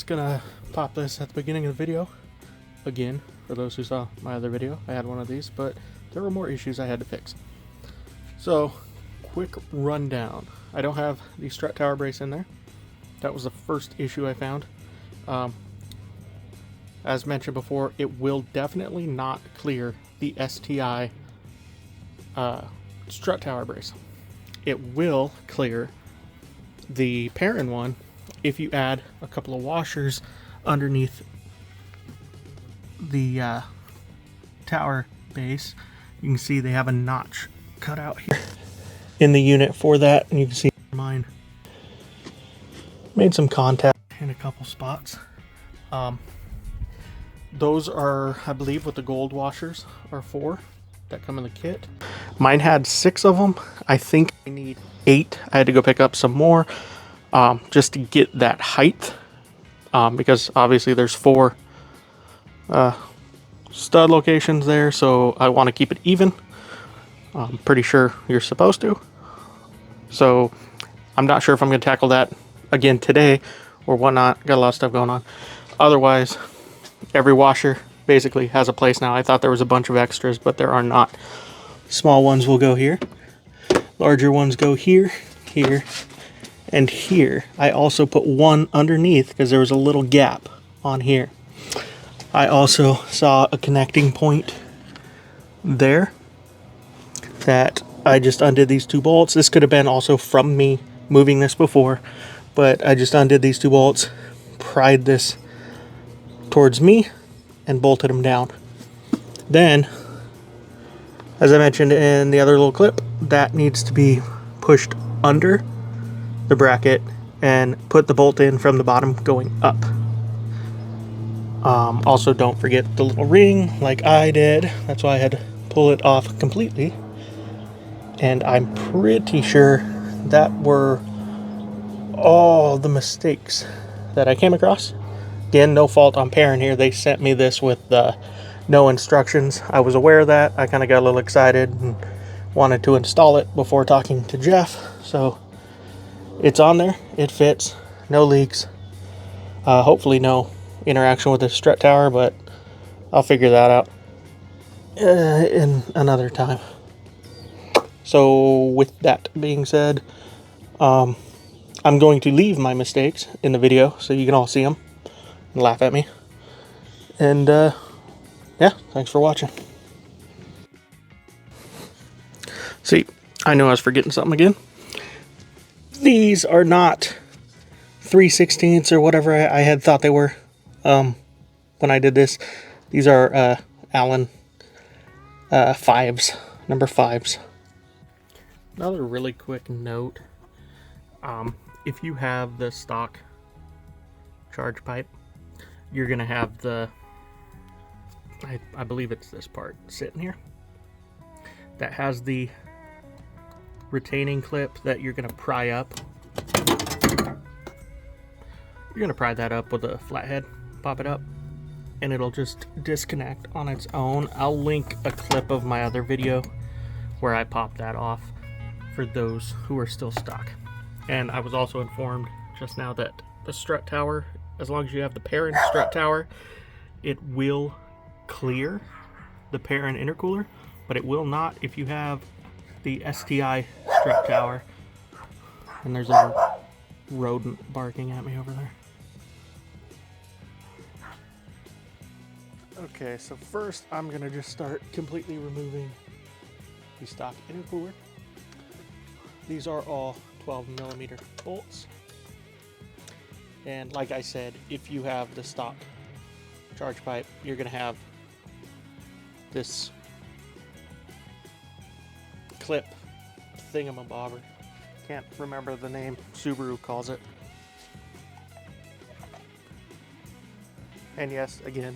just gonna pop this at the beginning of the video. Again, for those who saw my other video, I had one of these, but there were more issues I had to fix. So, quick rundown. I don't have the strut tower brace in there. That was the first issue I found. As mentioned before, it will definitely not clear the STI strut tower brace. It will clear the Perrin one if you add a couple of washers underneath the tower base. You can see they have a notch cut out here in the unit for that, and you can see mine made some contact in a couple spots. Those are, I believe, what the gold washers are for that come in the kit. Mine had 6 of them. I think I need 8. I had to go pick up some more just to get that height, because obviously there's 4 stud locations there, so I want to keep it even. I'm pretty sure you're supposed to. So I'm not sure if I'm going to tackle that again today or whatnot. Got a lot of stuff going on. Otherwise, every washer basically has a place now. I thought there was a bunch of extras, but there are not. Small ones will go here. Larger ones go here, here, and here. I also put one underneath because there was a little gap on here. I also saw a connecting point there that I just undid these 2 bolts. This could have been also from me moving this before, but I just undid these 2 bolts, pried this towards me, and bolted them down. Then, as I mentioned in the other little clip, that needs to be pushed under the bracket and put the bolt in from the bottom going up. Also, don't forget the little ring like I did. That's why I had to pull it off completely. And I'm pretty sure that were all the mistakes that I came across. Again, no fault on Perrin here. They sent me this with no instructions. I was aware of that. I kind of got a little excited and wanted to install it before talking to Jeff. So it's on there. It fits. No leaks. Hopefully no interaction with the strut tower, but I'll figure that out in another time. So with that being said, I'm going to leave my mistakes in the video so you can all see them and laugh at me. And yeah, thanks for watching. See, I knew I was forgetting something again. These are not 3/16 or whatever I had thought they were when I did this. These are Allen 5s, number 5s. Another really quick note, if you have the stock charge pipe, you're gonna have the, I believe it's this part sitting here, that has the retaining clip that you're gonna pry up. You're gonna pry that up with a flathead, pop it up, and it'll just disconnect on its own. I'll link a clip of my other video where I popped that off for those who are still stuck. And I was also informed just now that the strut tower, as long as you have the Perrin strut tower, it will clear the Perrin intercooler, but it will not if you have the STI strut tower. And there's a rodent barking at me over there. Okay, so first I'm gonna just start completely removing the stock intercooler. These are all 12mm bolts. And like I said, if you have the stock charge pipe, you're gonna have this clip thingamabobber. Can't remember the name, Subaru calls it. And yes, again,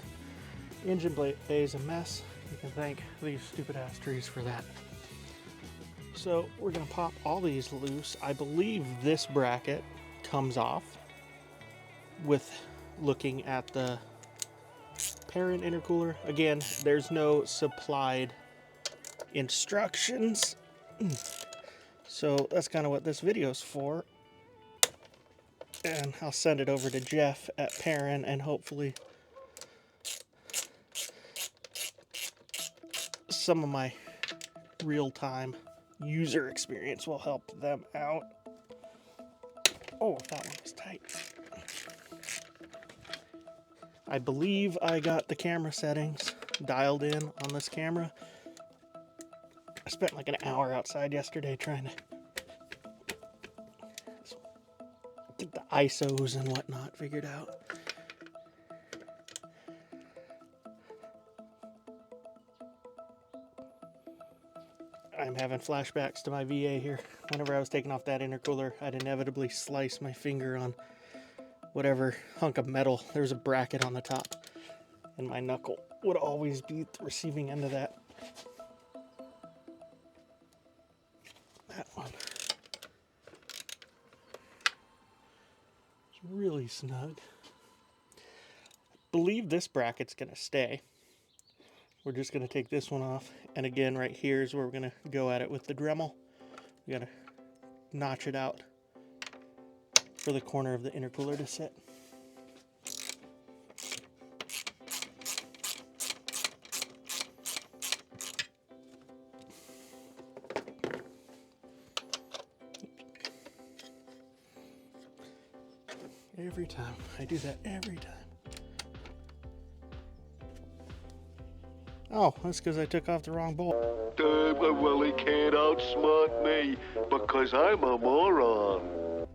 engine bay is a mess. You can thank these stupid ass trees for that. So we're gonna pop all these loose. I believe this bracket comes off with looking at the Perrin intercooler. Again, there's no supplied instructions. So that's kind of what this video is for. and I'll send it over to Jeff at Perrin, and hopefully some of my real-time user experience will help them out. Oh, that one was tight. I believe I got the camera settings dialed in on this camera. I spent like an hour outside yesterday trying to get the ISOs and whatnot figured out. I'm having flashbacks to my VA here. Whenever I was taking off that intercooler, I'd inevitably slice my finger on whatever hunk of metal. There was a bracket on the top, and my knuckle would always be the receiving end of that. That one. It's really snug. I believe this bracket's gonna stay. We're just gonna take this one off, and again, right here is where we're gonna go at it with the Dremel. We gotta notch it out for the corner of the intercooler to sit. Every time. I do that every time. Oh, that's because I took off the wrong bolt. Well, he can't outsmart me because I'm a moron.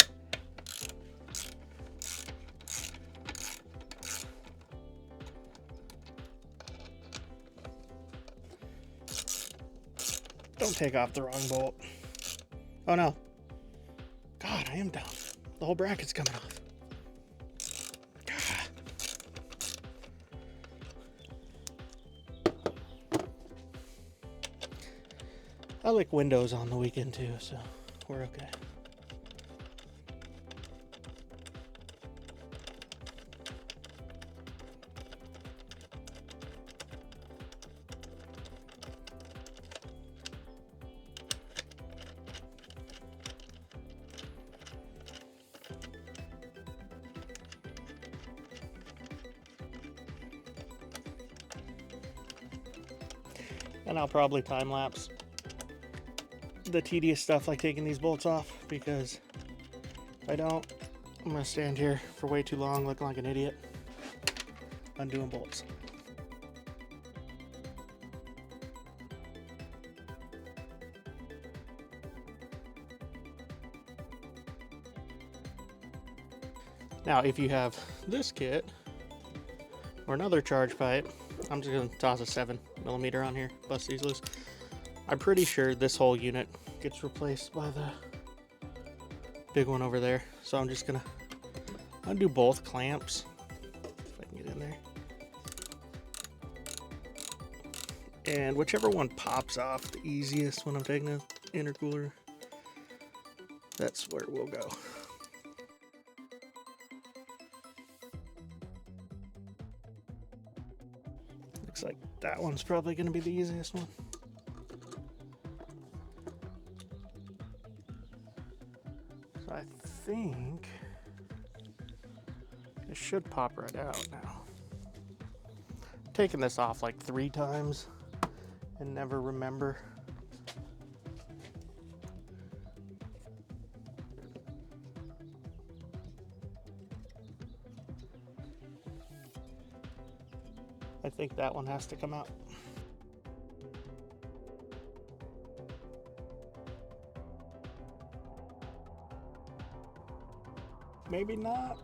Don't take off the wrong bolt. Oh no. God, I am down. The whole bracket's coming off. God. I like windows on the weekend too, so we're okay. And I'll probably time lapse the tedious stuff like taking these bolts off, because if I don't, I'm gonna stand here for way too long looking like an idiot undoing bolts. Now, if you have this kit or another charge pipe, I'm just gonna toss a 7mm on here, bust these loose. I'm pretty sure this whole unit gets replaced by the big one over there. So I'm just gonna undo both clamps, if I can get in there. And whichever one pops off the easiest when I'm taking the intercooler, that's where we'll go. Looks like that one's probably gonna be the easiest one. So I think it should pop right out now. I'm taking this off like 3 times and never remember. I think that one has to come out. Maybe not.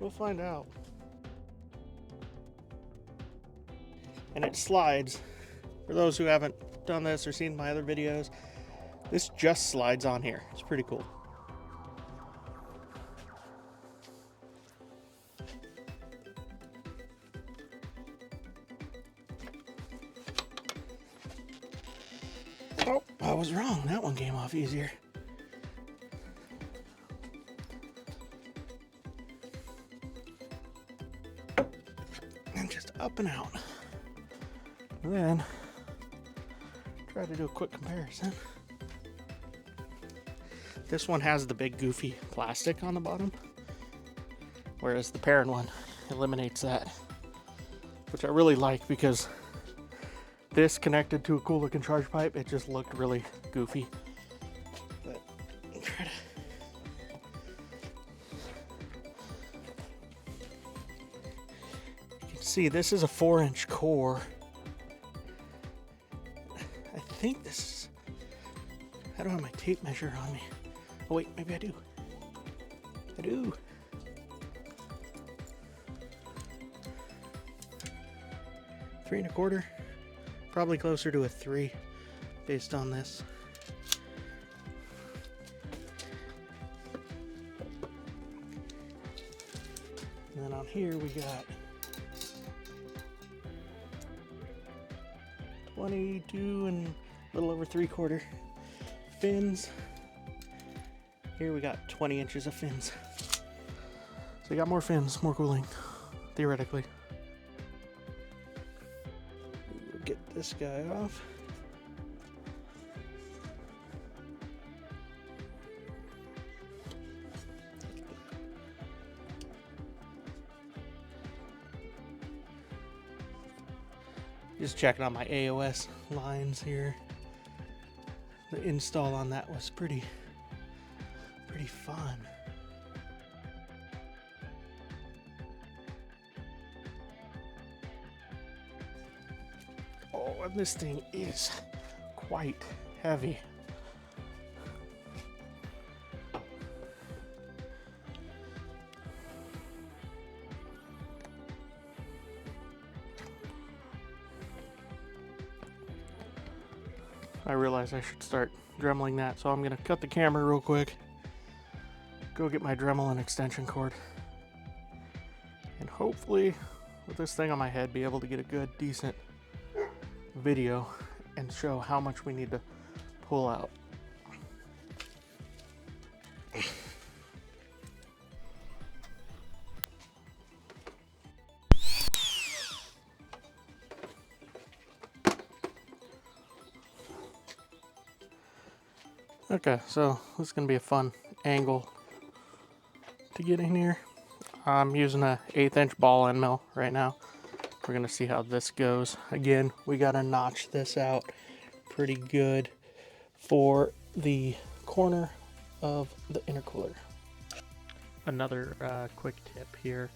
We'll find out. And it slides. For those who haven't done this or seen my other videos, this just slides on here. It's pretty cool. Oh, I was wrong. That one came off easier. And just up and out. And then try to do a quick comparison. This one has the big goofy plastic on the bottom, whereas the Perrin one eliminates that, which I really like because this connected to a cool looking charge pipe, it just looked really goofy. But try to you can see this is a 4-inch core. I think this is, I don't have my tape measure on me. Oh wait, maybe I do. I do. Three and a quarter. Probably closer to a 3 based on this. And then on here we got 22 and a little over 3/4 fins. Here we got 20 inches of fins. So we got more fins, more cooling, theoretically. We'll get this guy off. Just checking on my AOS lines here. The install on that was pretty fun. Oh, and this thing is quite heavy. I realize I should start dremeling that, so I'm gonna cut the camera real quick, go get my Dremel and extension cord, and hopefully with this thing on my head be able to get a good decent video and show how much we need to pull out. Okay, so this is gonna be a fun angle to get in here. I'm using a 1/8 inch ball end mill right now. We're gonna see how this goes. Again, we gotta notch this out pretty good for the corner of the intercooler. Another quick tip here,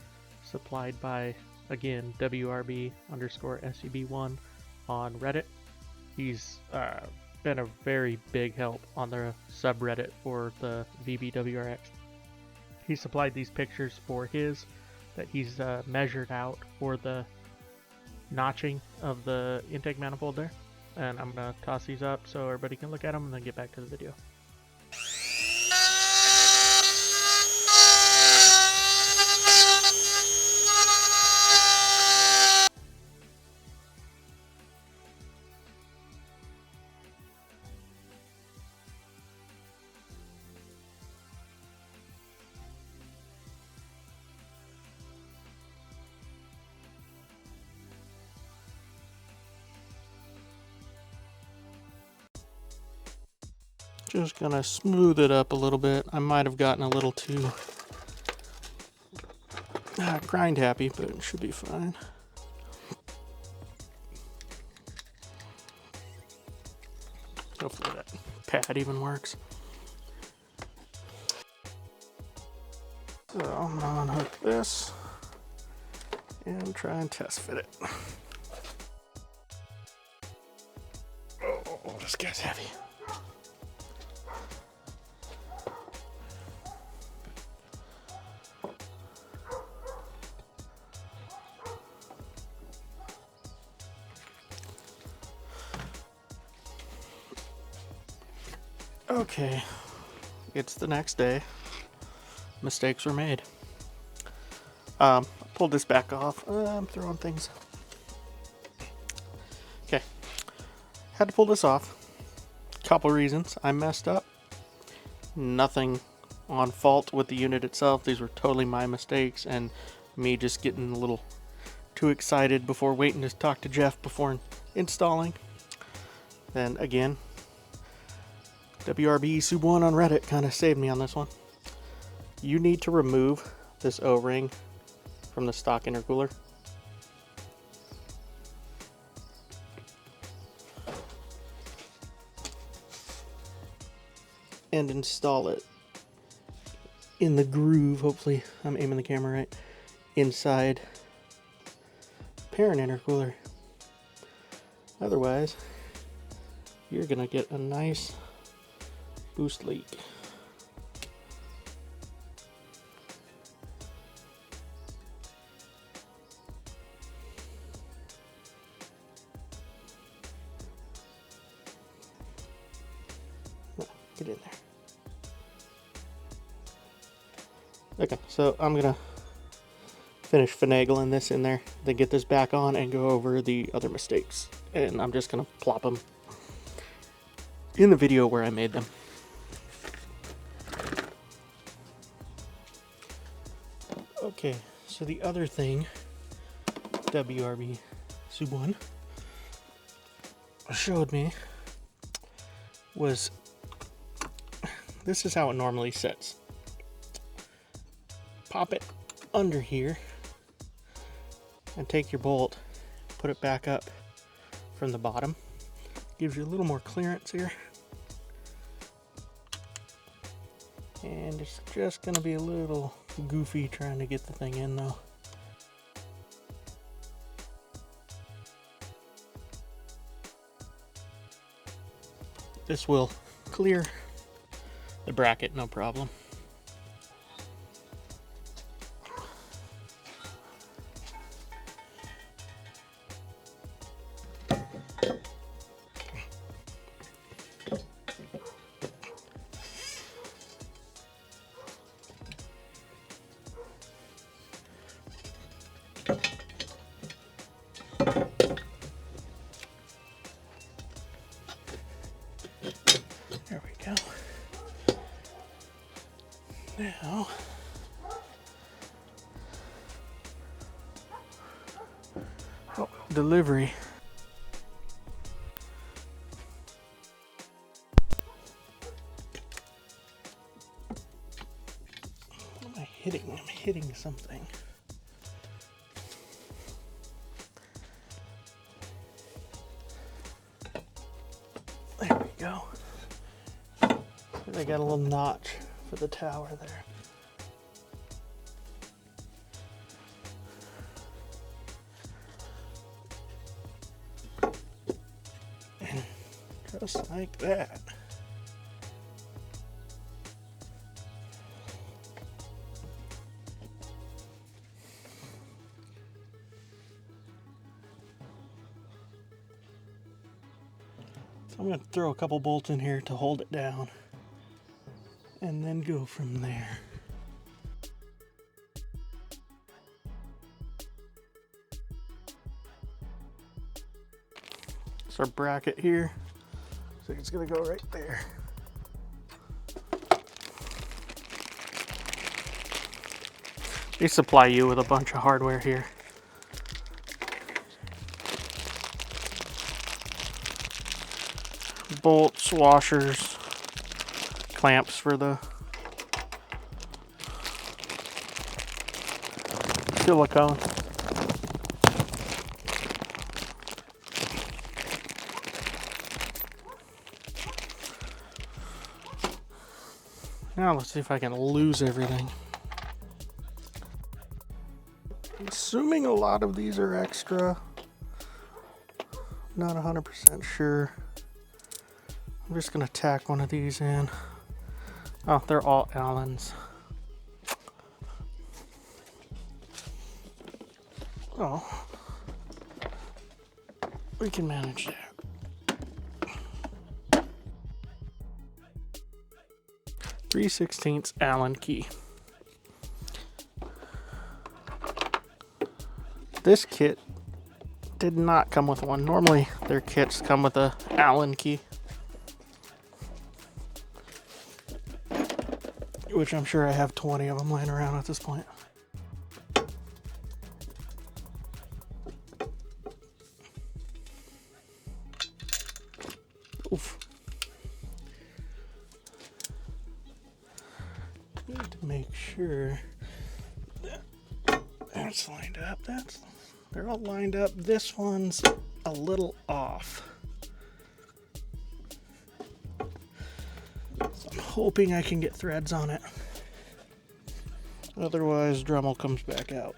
supplied by, again, WRB_SUB1 on Reddit. He's been a very big help on the subreddit for the VBWRX. He supplied these pictures for his that he's measured out for the notching of the intake manifold there, and I'm gonna toss these up so everybody can look at them and then get back to the video. Just gonna smooth it up a little bit. I might have gotten a little too grind happy, but it should be fine. Hopefully that pad even works. So I'm gonna unhook this and try and test fit it. Oh, this guy's heavy. Okay, it's the next day. Mistakes were made. Pulled this back off. I'm throwing things. Okay, had to pull this off. Couple reasons. I messed up. Nothing on fault with the unit itself. These were totally my mistakes and me just getting a little too excited before waiting to talk to Jeff before installing. Then again, WRB Sub1 on Reddit kind of saved me on this one. You need to remove this O-ring from the stock intercooler. And install it in the groove, hopefully I'm aiming the camera right, inside Perrin intercooler. Otherwise, you're gonna get a nice boost leak. Get in there. Okay, so I'm gonna finish finagling this in there, then get this back on and go over the other mistakes. And I'm just gonna plop them in the video where I made them. Okay, so the other thing WRB Sub1 showed me was this is how it normally sits. Pop it under here and take your bolt, put it back up from the bottom. Gives you a little more clearance here. And it's just gonna be a little goofy trying to get the thing in though. This will clear the bracket, no problem. There we go. Now, delivery. What am I hitting? I'm hitting something. There we go. I got a little notch for the tower there. And just like that. So I'm going to throw a couple bolts in here to hold it down, and then go from there. It's our bracket here, so it's gonna go right there. They supply you with a bunch of hardware here. Bolts, washers, clamps for the silicone. Now let's see if I can lose everything. I'm assuming a lot of these are extra. Not 100% sure. I'm just gonna tack one of these in. Oh, they're all Allens. Oh, we can manage that. 3/16 Allen key. This kit did not come with one. Normally their kits come with a Allen key, which I'm sure I have 20 of them laying around at this point. Oof. sure that's lined up. They're all lined up. This one's a little off. So I'm hoping I can get threads on it. Otherwise, Dremel comes back out.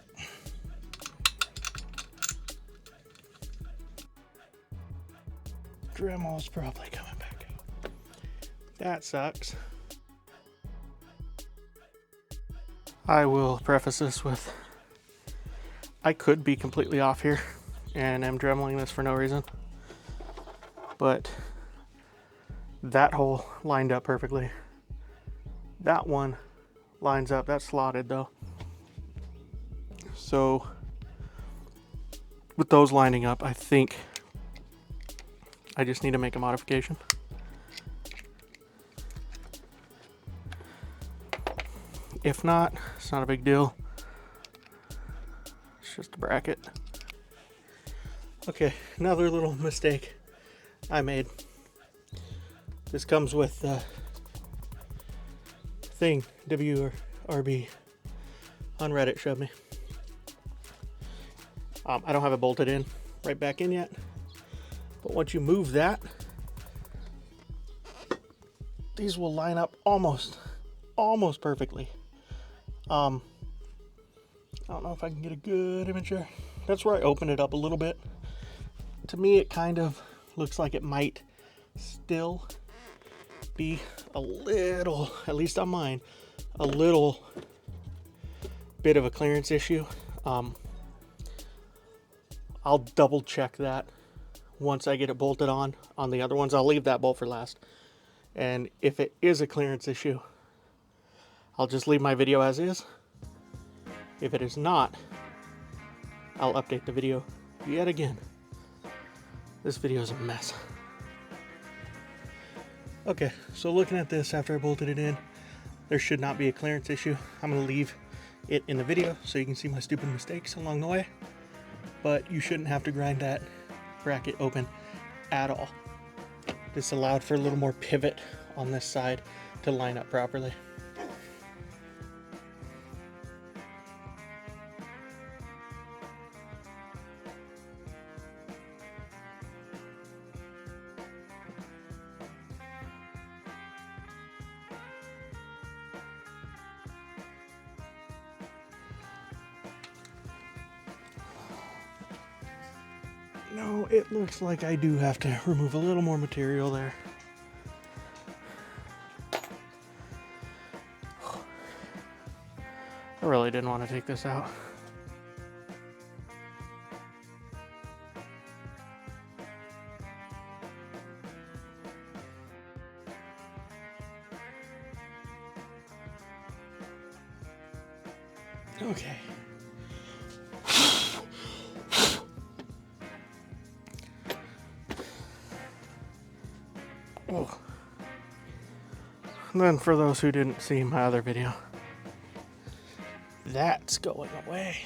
Dremel's probably coming back out. That sucks. I will preface this with, I could be completely off here and am dremeling this for no reason. But that hole lined up perfectly. That one lines up. That's slotted though. So with those lining up, I think I just need to make a modification. If not, it's not a big deal. It's just a bracket. Okay, another little mistake I made. This comes with the thing WRB on Reddit showed me. I don't have it bolted in right back in yet, but once you move that, these will line up almost perfectly. I don't know if I can get a good image there. That's where I open it up a little bit. To me, it kind of looks like it might still be a little, at least on mine, a little bit of a clearance issue. I'll double check that once I get it bolted on the other ones. I'll leave that bolt for last. And if it is a clearance issue, I'll just leave my video as is. If it is not, I'll update the video yet again. This video is a mess. Okay, so looking at this after I bolted it in, there should not be a clearance issue. I'm gonna leave it in the video so you can see my stupid mistakes along the way. But you shouldn't have to grind that bracket open at all. This allowed for a little more pivot on this side to line up properly. No, it looks like I do have to remove a little more material there. I really didn't want to take this out. Okay. Oh. And then for those who didn't see my other video, that's going away.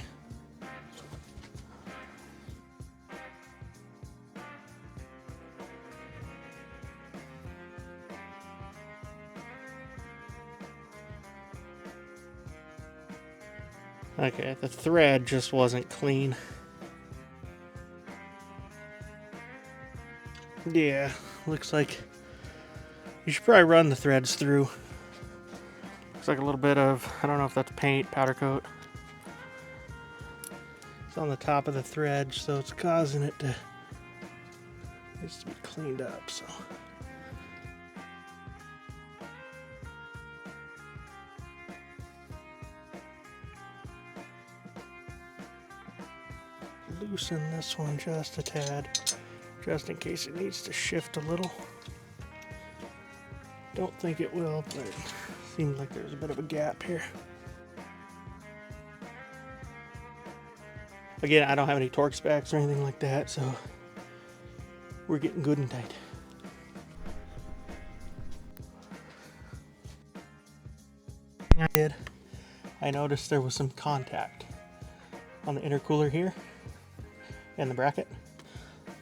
Okay, the thread just wasn't clean. Yeah, looks like you should probably run the threads through. Looks like a little bit of, I don't know if that's paint, powder coat. It's on the top of the thread, so it's causing it to, needs to be cleaned up, so. Loosen this one just a tad, just in case it needs to shift a little. Don't think it will, but it seems like there's a bit of a gap here. Again, I don't have any torque specs or anything like that, so we're getting good and tight. I noticed there was some contact on the intercooler here and the bracket.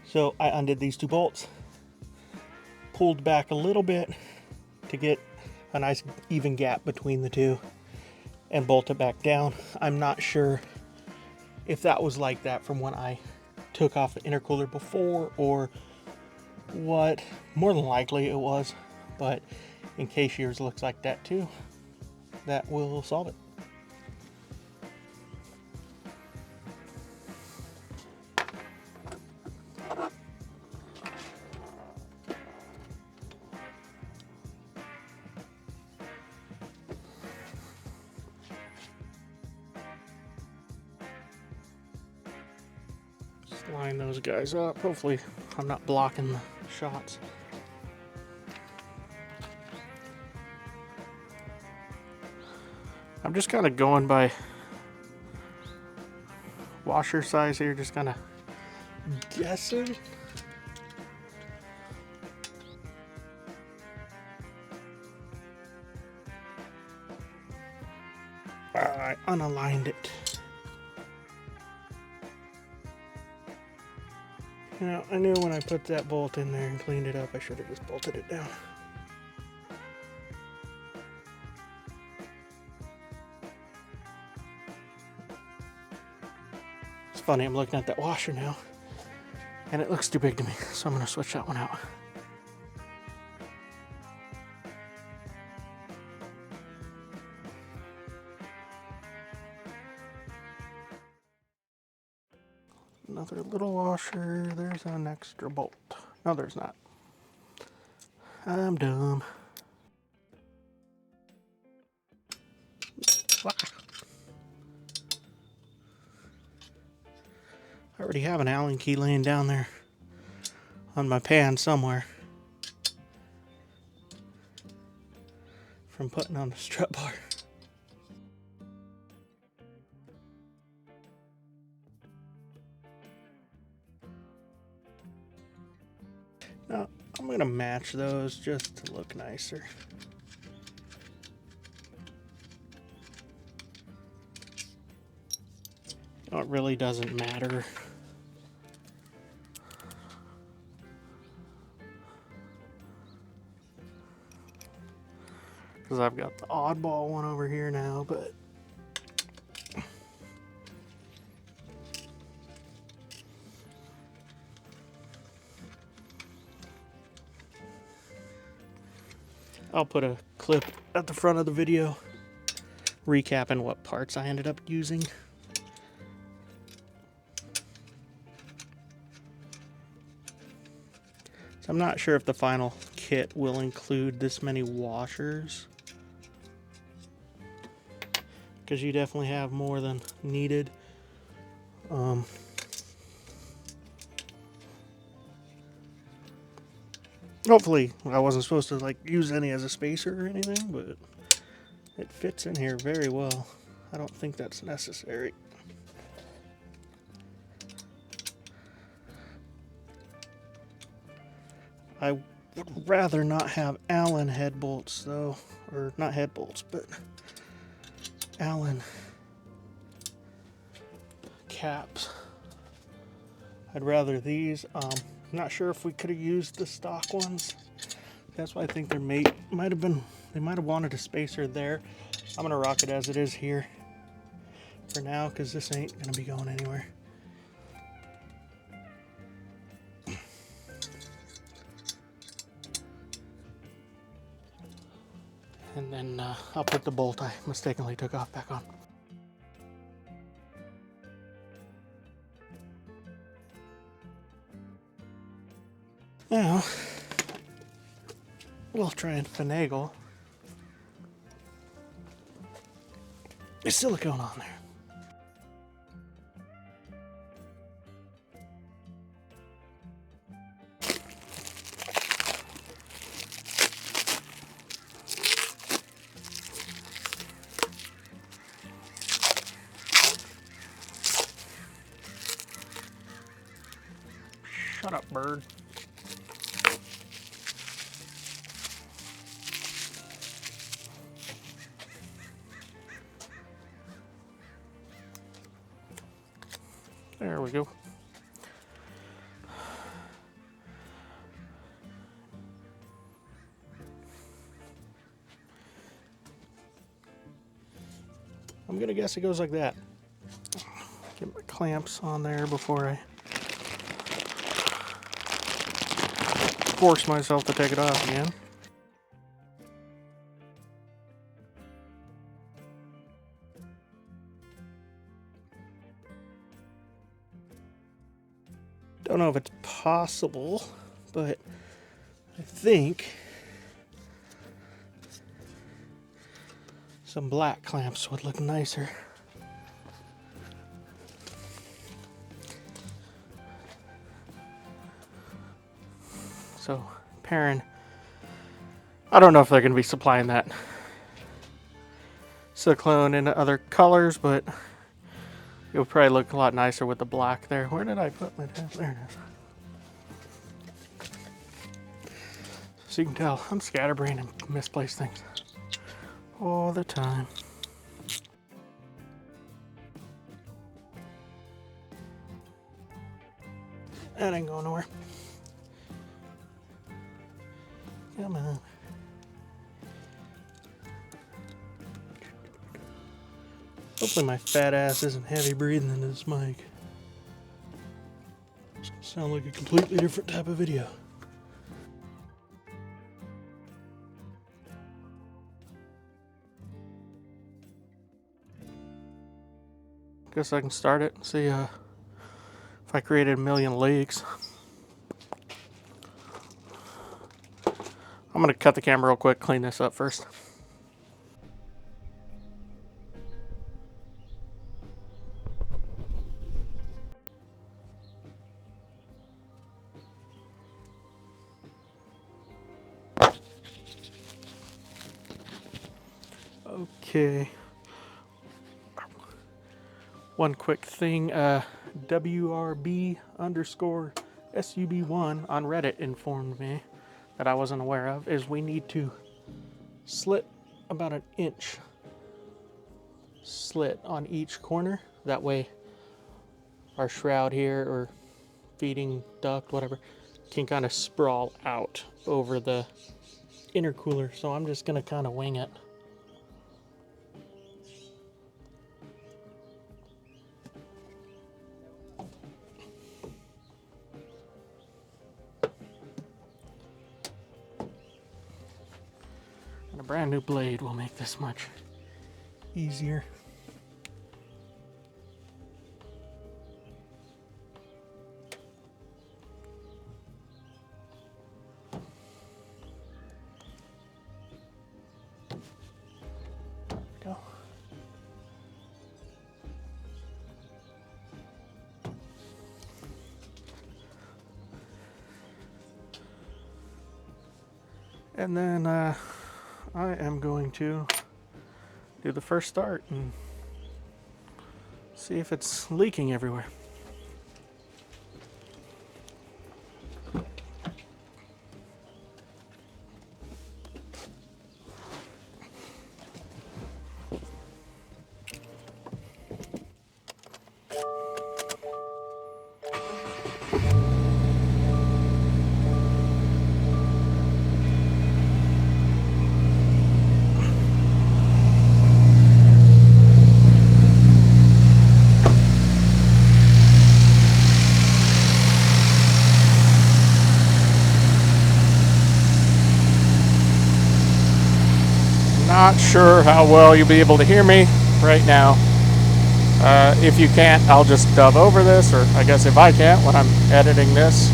So I undid these two bolts, pulled back a little bit to get a nice even gap between the two, and bolt it back down. I'm not sure if that was like that from when I took off the intercooler before or what. More than likely it was, but in case yours looks like that too, that will solve it. Just line those guys up. Hopefully I'm not blocking the shots. I'm just kind of going by washer size here, just kind of guessing. I unaligned it. You know, I knew when I put that bolt in there and cleaned it up, I should have just bolted it down. It's funny, I'm looking at that washer now, and it looks too big to me, so I'm going to switch that one out. Another little washer. There's an extra bolt. No, there's not. I'm dumb. I already have an Allen key laying down there on my pan somewhere from putting on the strut bar. Now, I'm going to match those just to look nicer. No, it really doesn't matter. Because I've got the oddball one over here now, but I'll put a clip at the front of the video recapping what parts I ended up using. So I'm not sure if the final kit will include this many washers, because you definitely have more than needed. Hopefully I wasn't supposed to like use any as a spacer or anything, but it fits in here very well. I don't think that's necessary. I would rather not have Allen head bolts though, or not head bolts, but Allen caps. I'd rather these. I'm not sure if we could have used the stock ones. That's why I think they might have wanted a spacer there. I'm gonna rock it as it is here for now, because this ain't gonna be going anywhere. And then I'll put the bolt I mistakenly took off back on. Now, we'll try and finagle the silicone on there. Shut up, bird. There we go. I'm gonna guess it goes like that. Get my clamps on there before I force myself to take it off again. Don't know if it's possible, but I think some black clamps would look nicer. So, Perrin, I don't know if they're going to be supplying that silicone in other colors, but it would probably look a lot nicer with the black there. Where did I put my tab? There it is. So you can tell, I'm scatterbrained and misplace things all the time. That ain't going nowhere. Come on. Hopefully my fat ass isn't heavy breathing into this mic. It's gonna sound like a completely different type of video. Guess I can start it and see if I created a million leaks. I'm gonna cut the camera real quick, clean this up first. Okay. One quick thing, WRB_SUB1 on Reddit informed me that I wasn't aware of, is we need to slit about an inch slit on each corner. That way our shroud here, or feeding duct, whatever, can kind of sprawl out over the intercooler. So I'm just gonna kind of wing it. And a brand new blade will make this much easier. Go. And then I am going to do the first start and see if it's leaking everywhere. Not sure how well you'll be able to hear me right now. If you can't, I'll just dub over this, or I guess if I can't, when I'm editing this,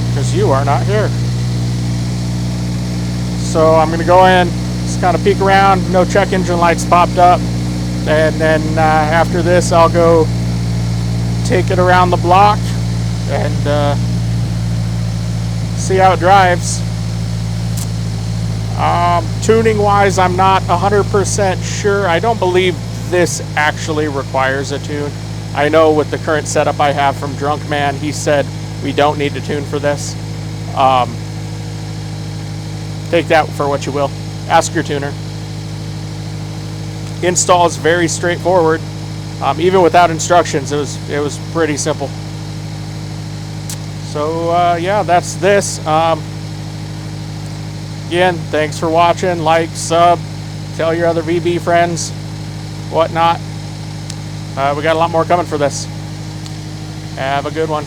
because you are not here. So I'm going to go in, just kind of peek around. No check engine lights popped up. And then after this, I'll go take it around the block and see how it drives. Tuning wise, I'm not 100% sure. I don't believe this actually requires a tune. I know with the current setup I have from Drunk Man, he said we don't need to tune for this. Take that for what you will. Ask your tuner. Install is very straightforward. Even without instructions, it was pretty simple. So yeah, that's this. Again, thanks for watching. Like, sub, tell your other VB friends. whatnot. We got a lot more coming for this. Have a good one.